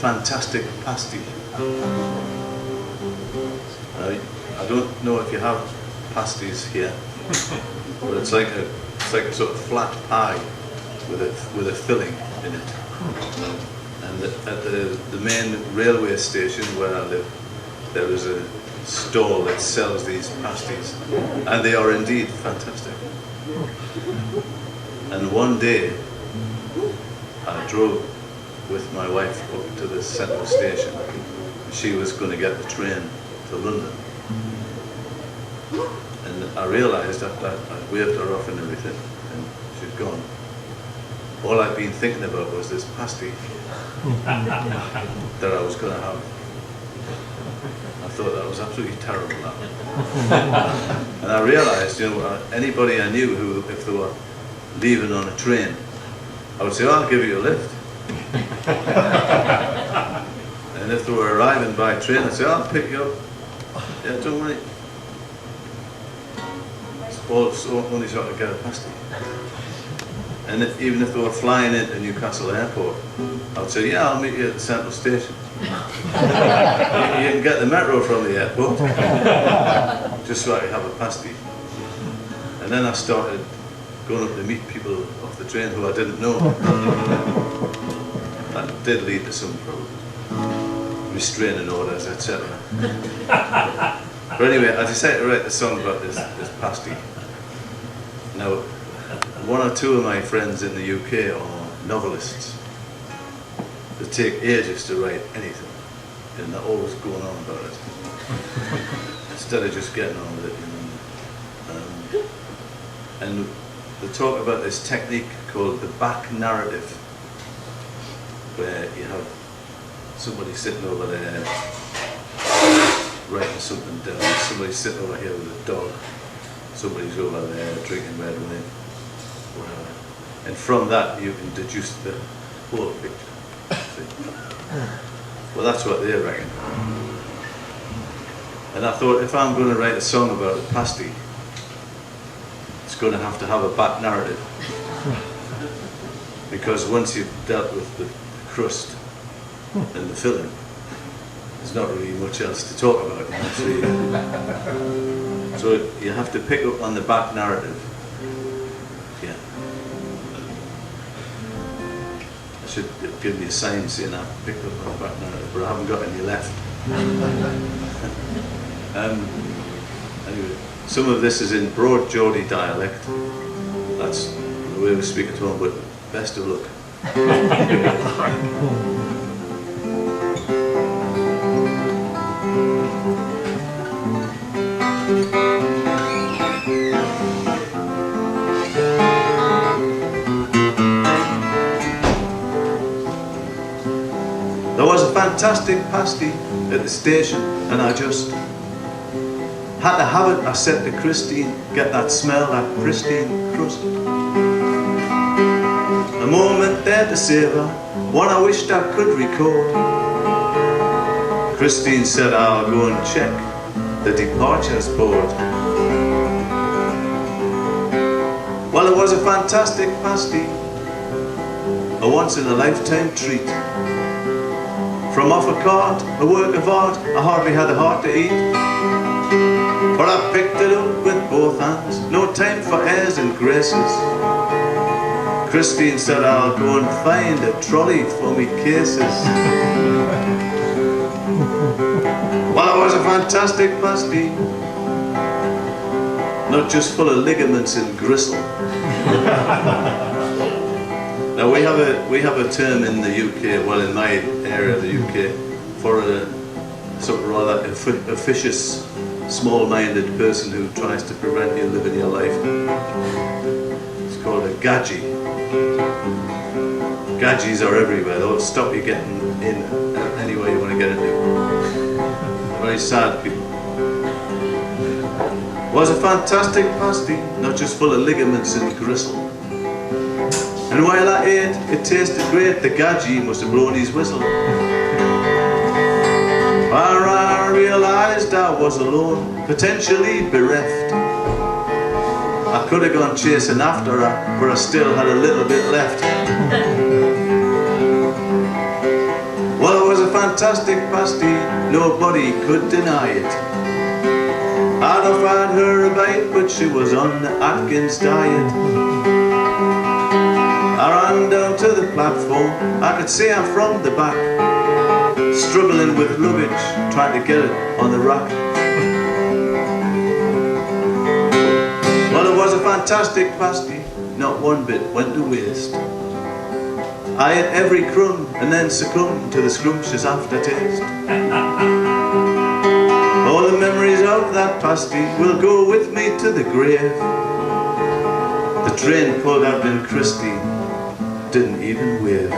fantastic pastie. I don't know if you have pasties here, but it's like a sort of flat pie with a filling in it. And at the main railway station where I live, there is a stall that sells these pasties, and they are indeed fantastic. And one day I drove with my wife up to the central station. She was going to get the train to London, and I realised after I waved her off and everything, and she'd gone. All I'd been thinking about was this pastie that I was going to have. I thought that was absolutely terrible. That. And I realised, you know, anybody I knew who, if they were leaving on a train, I would say, oh, I'll give you a lift. And if they were arriving by train, I'd say, oh, I'll pick you up. Yeah, don't worry. Only sort of get a pastie. And even if they were flying into Newcastle Airport, I would say, yeah, I'll meet you at the central station. You can get the metro from the airport, just so I could have a pastie. And then I started going up to meet people off the train who I didn't know. That did lead to some restraining orders, etc. But anyway, I decided to write a song about this pastie. Now, one or two of my friends in the UK are novelists. They take ages to write anything, and they're always going on about it instead of just getting on with it. You know. And they talk about this technique called the back narrative, where you have somebody sitting over there writing something down, somebody sitting over here with a dog, somebody's over there drinking red wine, whatever. And from that you can deduce the whole picture. Well, that's what they reckon. And I thought, if I'm going to write a song about a pastie, it's going to have a back narrative. Because once you've dealt with the crust and the filling, there's not really much else to talk about. You know? So you have to pick up on the back narrative. Yeah. I should give me a sign saying I've picked up on the back narrative, but I haven't got any left. Anyway, some of this is in broad Geordie dialect. That's the way we speak at home, but best of luck. There was a fantastic pastie at the station, and I just had to have it. I said to Christine, get that smell, that pristine crust. A moment there to savour, one I wished I could record. Christine said, I'll go and check the departures board. Well, it was a fantastic pastie, a once-in-a-lifetime treat. From off a cart, a work of art, I hardly had the heart to eat. But I picked it up with both hands, no time for airs and graces. Christine said, I'll go and find a trolley for me cases. Well, it was a fantastic pastie, not just full of ligaments and gristle. Now we have a term in the UK, well in my area of the UK, for a sort of rather officious, small-minded person who tries to prevent you living your life. It's called a gadgie. Gadgies are everywhere, they'll stop you getting in anywhere you want to get into. Very sad people. Was a fantastic pastie, not just full of ligaments and gristle. And while I ate, it tasted great. The gadgie must have blown his whistle. I realised I was alone, potentially bereft. I could have gone chasing after her, but I still had a little bit left. Well, it was a fantastic pastie, nobody could deny it. I'd offered her a bite, but she was on the Atkins diet. I ran down to the platform, I could see her from the back, struggling with luggage, trying to get it on the rack. Well, it was a fantastic pastie, not one bit went to waste. I ate every crumb and then succumbed to the scrumptious aftertaste. All the memories of that pastie will go with me to the grave. The train pulled out in Christie, didn't even wave.